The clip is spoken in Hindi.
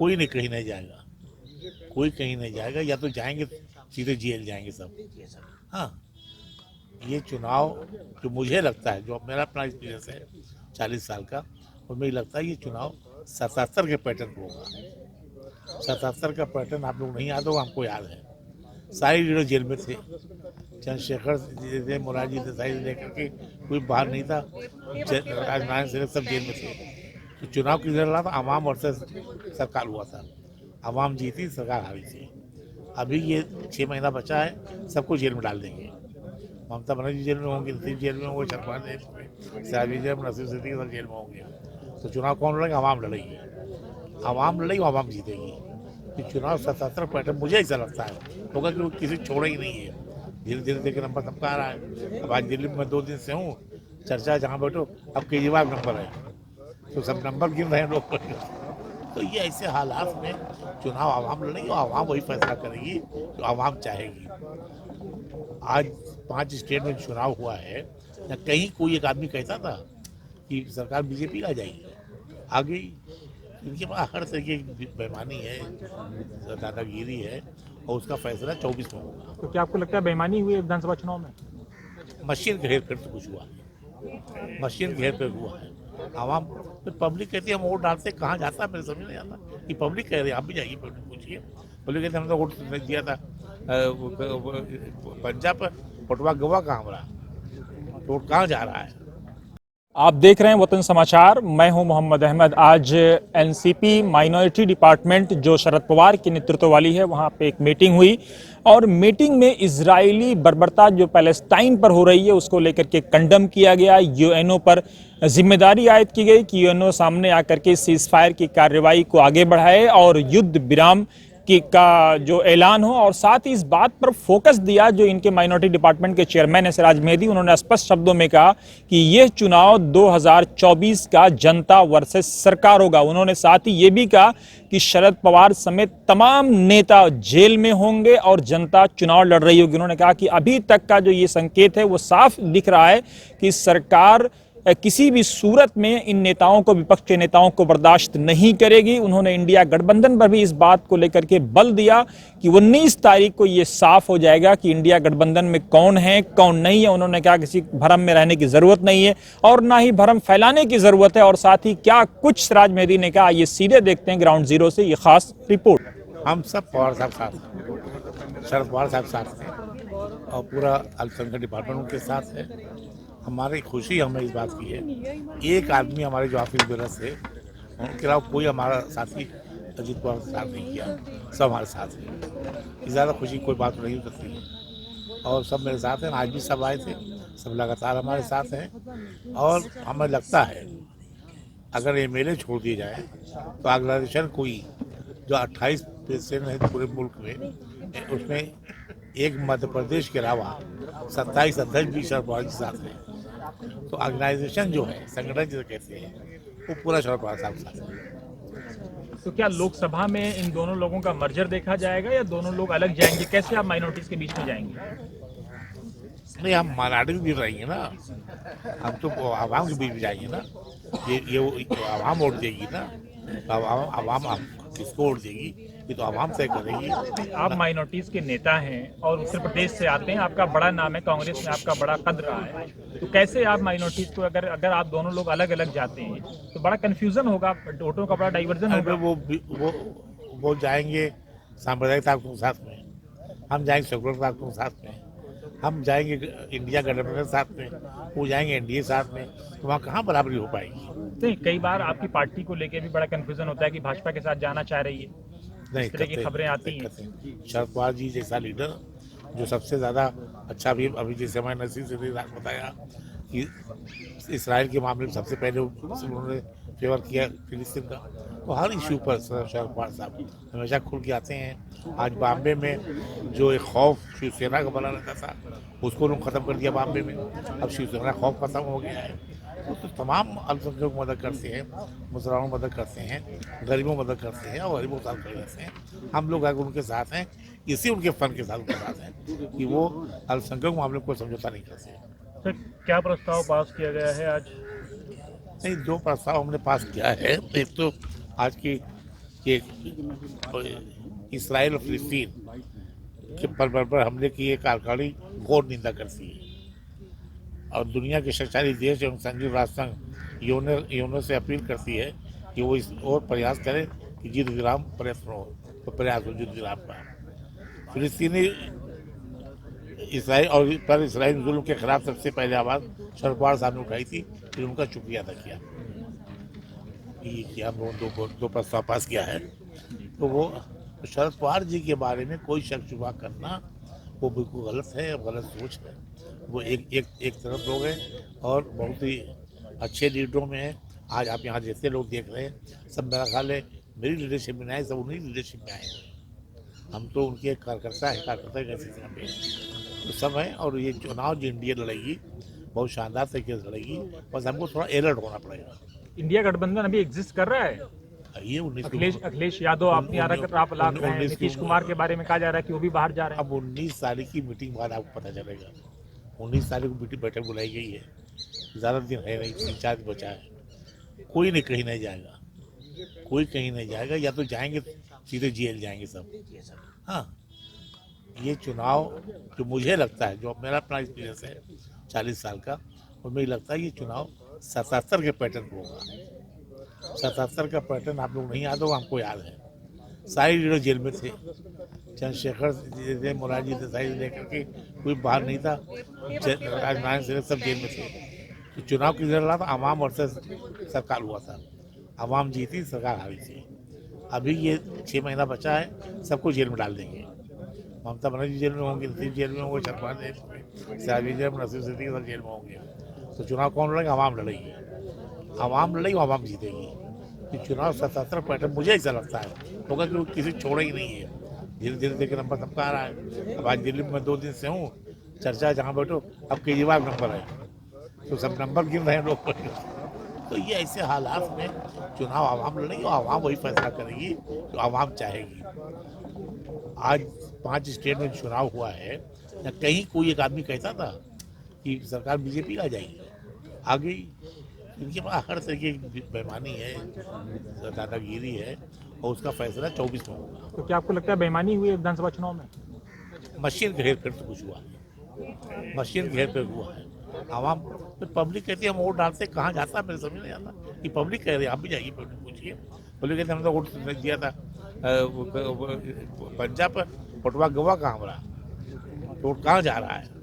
कोई नहीं कहीं नहीं जाएगा, कोई कहीं नहीं जाएगा, या तो जाएंगे सीधे जेल जाएंगे सब। हाँ, ये चुनाव जो मुझे लगता है, जो मेरा अपना एक्सपीरियंस है 40 साल का, और मुझे लगता है ये चुनाव 77 के पैटर्न पर होगा। 77 का पैटर्न आप लोग नहीं याद होगा, हमको याद है। सारे लीडर जेल में थे, चंद्रशेखर जी थे, मोरारजी देसाई से लेकर के कोई बाहर नहीं था, राजनारायण सिंह सब जेल में थे। तो चुनाव किधर रहा था? आवाम वर्सेस सरकार हुआ था, आवाम जीती, सरकार हारी थी। अभी ये 6 महीना बचा है, सबको जेल में डाल देंगे। ममता बनर्जी जेल में होंगे, नीतीश जेल में होंगे, शरद जेल में, सिराज जेल में, नसीम सिद्दीकी सब जेल में होंगे। तो चुनाव कौन लड़ेगा? आवाम लड़ेगी, आवाम लड़ेगी, आवाम जीतेगी। कि चुनाव 77 पैटर्न मुझे ऐसा लगता है होगा कि वो किसी छोड़ा ही नहीं है। धीरे धीरे देखिए नंबर सबका आ रहा है। अब आज दिल्ली में 2 दिन से हूँ, चर्चा जहाँ बैठो अब केजरीवाल नंबर है, तो सब नंबर गिन रहे हैं लोग। तो ये ऐसे हालात में चुनाव आवाम लड़ेगी और आवाम वही फैसला करेगी जो आवाम चाहेगी। आज 5 स्टेट में चुनाव हुआ है, या कहीं कोई एक आदमी कहता था कि सरकार बीजेपी आ जाएगी, आ गई। इनके पास हर तरीके की बेईमानी है, दादागिरी है, और उसका फैसला 24 में होगा। तो क्या आपको लगता है बेईमानी हुई है विधानसभा चुनाव में? मशीन का हेर फेर तो कुछ हुआ है, मशीन का हेर फेर हुआ है। आवाम तो पब्लिक कहती है हम वोट डालते, कहाँ जाता है मेरे समझ नहीं आता। कि पब्लिक कह रही है, आप भी जाइए पब्लिक पूछिए, पब्लिक कहते हमने तो वोट दिया था पंजाब पर, पटवा गवा कहाँ हमारा, वोट कहाँ जा रहा है। आप देख रहे हैं वतन समाचार, मैं हूं मोहम्मद अहमद। आज एनसीपी माइनॉरिटी डिपार्टमेंट जो शरद पवार के नेतृत्व वाली है, वहां पे एक मीटिंग हुई और मीटिंग में इजरायली बर्बरता जो पैलेस्टाइन पर हो रही है उसको लेकर के कंडम किया गया। यूएनओ पर जिम्मेदारी आयद की गई कि यूएनओ सामने आकर के सीज फायर की कार्रवाई को आगे बढ़ाए और युद्ध विराम का जो ऐलान हो, और साथ ही इस बात पर फोकस दिया जो इनके माइनॉरिटी डिपार्टमेंट के चेयरमैन है सिराज मेहदी, उन्होंने स्पष्ट शब्दों में कहा कि यह चुनाव 2024 का जनता वर्सेस सरकार होगा। उन्होंने साथ ही यह भी कहा कि शरद पवार समेत तमाम नेता जेल में होंगे और जनता चुनाव लड़ रही होगी। उन्होंने कहा कि अभी तक का जो ये संकेत है वो साफ दिख रहा है कि सरकार किसी भी सूरत में इन नेताओं को, विपक्ष के नेताओं को बर्दाश्त नहीं करेगी। उन्होंने इंडिया गठबंधन पर भी इस बात को लेकर के बल दिया कि 19 तारीख को यह साफ हो जाएगा कि इंडिया गठबंधन में कौन है कौन नहीं है। उन्होंने कहा किसी भ्रम में रहने की जरूरत नहीं है और ना ही भ्रम फैलाने की जरूरत है। और साथ ही क्या कुछ सिराज मेहदी ने कहा, ये सीधे देखते हैं ग्राउंड जीरो से ये खास रिपोर्ट। हम सब पवार साहब साथ हैं, शरद पवार साहब साथ हैं, और पूरा अल्पसंख्यक डिपार्टमेंट उनके साथ है। हमारी खुशी हमें इस बात की है, एक आदमी हमारे जो ऑफिस ब्यूरस है उनके अलावा कोई हमारा साथी अजीत पवार के साथ नहीं किया, सब हमारे साथ है। ज़्यादा खुशी कोई बात नहीं हो सकती है, और सब मेरे साथ हैं। आज भी सब आए थे, सब लगातार हमारे साथ हैं। और हमें लगता है अगर एमएलए छोड़ दिए जाए तो ऑर्गेनाइजेशन कोई जो 28 प्रेसिडेंट है पूरे मुल्क में, उसमें एक मध्य प्रदेश के अलावा 27 अध्यक्ष भी शरद पवार के साथ हैं। तो ऑर्गेनाइजेशन जो है, संगठन जिसे कहते हैं, वो पूरा शरद पवार साहब के साथ है। तो क्या लोकसभा में इन दोनों लोगों का मर्जर देखा जाएगा या दोनों लोग अलग जाएंगे? कैसे आप माइनॉरिटीज के बीच में जाएंगे? नहीं, हम माइनॉरिटी के बीच रहेंगे ना, हम तो आवाम के बीच में जाएंगे ना। ये आवाम वोट देगी ना, तो आवाम किसको वोट देगी ये तो आवाम तय करेगी। आप माइनॉरिटीज के नेता हैं और उत्तर प्रदेश से आते हैं, आपका बड़ा नाम है, कांग्रेस में आपका बड़ा कद रहा है, तो कैसे आप माइनॉरिटीज को, अगर आप दोनों लोग अलग अलग जाते हैं तो बड़ा कंफ्यूजन होगा, वोटों का बड़ा डाइवर्जन होगा। वो जाएंगे सांप्रदायिक ताकतों के साथ में, हम जाएंगे सेकुलर ताकतों के साथ में, हम जाएंगे इंडिया गठबंधन के साथ में, वो जाएंगे एनडीए साथ में, तो वहाँ कहाँ बराबरी हो पाएगी। नहीं, कई बार आपकी पार्टी को लेकर भी बड़ा कंफ्यूजन होता है कि भाजपा के साथ जाना चाह रही है, नहीं, इस तरह की खबरें आती हैं। शरद पवार जी जैसा लीडर जो सबसे ज़्यादा अच्छा, भी अभी जैसे हमारे नसीब से बताया कि इसराइल के मामले में सबसे पहले उन्होंने फेवर किया फिलिस्तीन का, तो हर इशू पर शरद पवार साहब हमेशा खुल के आते हैं। आज बॉम्बे में जो एक खौफ शिवसेना का बना रहता था उसको उन्होंने ख़त्म कर दिया बॉम्बे में, अब शिवसेना खौफ खत्म हो गया है। तो तमाम अल्पसंख्यकों को मदद करते हैं, मुसलमानों को मदद करते हैं, गरीबों को मदद करते हैं, और गरीबों के साथ खड़े रहते हैं। हम लोग अगर उनके साथ हैं, इसी उनके फन के साथ उनके साथ हैं कि वो अल्पसंख्यक मामले में कोई समझौता नहीं करते। सर, क्या प्रस्ताव पास किया गया है आज? नहीं, 2 प्रस्ताव हमने पास किया है। एक तो आज की कि इसराइल और फिलिस्तीन के पर हमले की ये कारखानी घोर निंदा करती है और दुनिया के शक्तिशाली देश एवं संयुक्त राष्ट्र संघ यूएनओ से अपील करती है कि वो इस और प्रयास करे कि युद्ध विराम प्रयास हो युद्ध विराम का। फिलिस्तीनी इसराइल जुल्म के खिलाफ सबसे पहले आवाज़ शरद पवार साहब ने उठाई थी, फिर उनका शुक्रिया अदा किया। ये किया हम लोगों दो प्रस्ताव पास किया है। तो वो शरद पवार जी के बारे में कोई शक शुबा करना वो बिल्कुल गलत है, गलत सोच है। वो एक तरफ लोग हैं और बहुत ही अच्छे लीडरों में है। आज आप यहाँ जैसे लोग देख रहे हैं सब मेरा ख्याल है मेरी लीडरशिप में आए, सब उन्हीं लीडरशिप में आए हैं। हम तो उनके कार्यकर्ता के सिलसिले में तो सब हैं। और ये चुनाव जो इंडिया लड़ेगी बहुत शानदार तरीके से लड़ेगी, बस हमको थोड़ा अलर्ट होना पड़ेगा। इंडिया गठबंधन अभी एग्जिस्ट कर रहा है। ये अखिलेश यादव अपनी आरोप लगा रहे हैं, नीतीश कुमार के बारे में कहा जा रहा है कि वो भी बाहर जा रहे हैं। अब 19 तारीख की मीटिंग बाद आपको पता चलेगा। 19 तारीख को मीटिंग बैठक बुलाई गई है, ज़्यादा दिन है नहीं, 3-4 दिन बचा है। कोई नहीं कहीं नहीं जाएगा, कोई कहीं नहीं जाएगा, या तो जाएंगे सीधे जेल जाएंगे सब। हाँ, ये चुनाव जो मुझे लगता है, जो मेरा अपना एक्सपीरियंस है 40 साल का, और मुझे लगता है ये चुनाव 77 के पैटर्न को होगा। 77 का पैटर्न आप लोग नहीं याद होगा, हमको याद है। सारे लीडर जेल में थे, चंद्रशेखर जी, मोरारजी देसाई से लेकर के कोई बाहर नहीं था, राजनारायण सिंह सब जेल में थे। तो चुनाव किधर रहा था? आवाम और सरकार हुआ था, आवाम जीती, सरकार हारी थी। अभी ये 6 महीना बचा है, सबको जेल में डाल देंगे। ममता बनर्जी जेल में होंगे, नीतीश जेल में होंगे, शरद पवार जेल में, सहबी जेल में, नसीम सिद्दीकी सब जेल में होंगे। तो चुनाव कौन लड़ेगा? आवाम लड़ेगी, आवाम लड़ेगी, आवाम जीतेगी। ये चुनाव 77 पैटर्न मुझे ऐसा लगता है होगा कि किसी छोड़ा ही नहीं है। धीरे धीरे देखिए नंबर सबका आ रहा है। अब आज दिल्ली में 2 दिन से हूँ, चर्चा जहाँ बैठो अब केजरीवाल नंबर है, तो सब नंबर गिन रहे हैं लोग। तो ये ऐसे हालात में चुनाव आवाम लड़ेगी और आवाम वही फैसला करेगी जो आवाम चाहेगी। आज 5 स्टेट में चुनाव हुआ है, या कहीं कोई एक आदमी कहता था कि सरकार बीजेपी आ जाएगी, आ गई। इनके पास हर तरीके की बेईमानी है, दादागिरी है, और उसका फैसला 24 में होगा। तो क्या आपको लगता है बेईमानी हुई है विधानसभा चुनाव में? मशीन के हेरफेर तो कुछ हुआ है, मशीन के हेरफेर हुआ है। आवाम तो पब्लिक कहती है हम वोट डालते, कहाँ जाता है मेरे समझ नहीं आता। कि पब्लिक कह रही है, आप भी जाइए पब्लिक पूछिए, पब्लिक कहते हमने वोट दिया था पंजाब पर, पटवा गवा कहाँ हमारा, वोट कहाँ जा रहा है।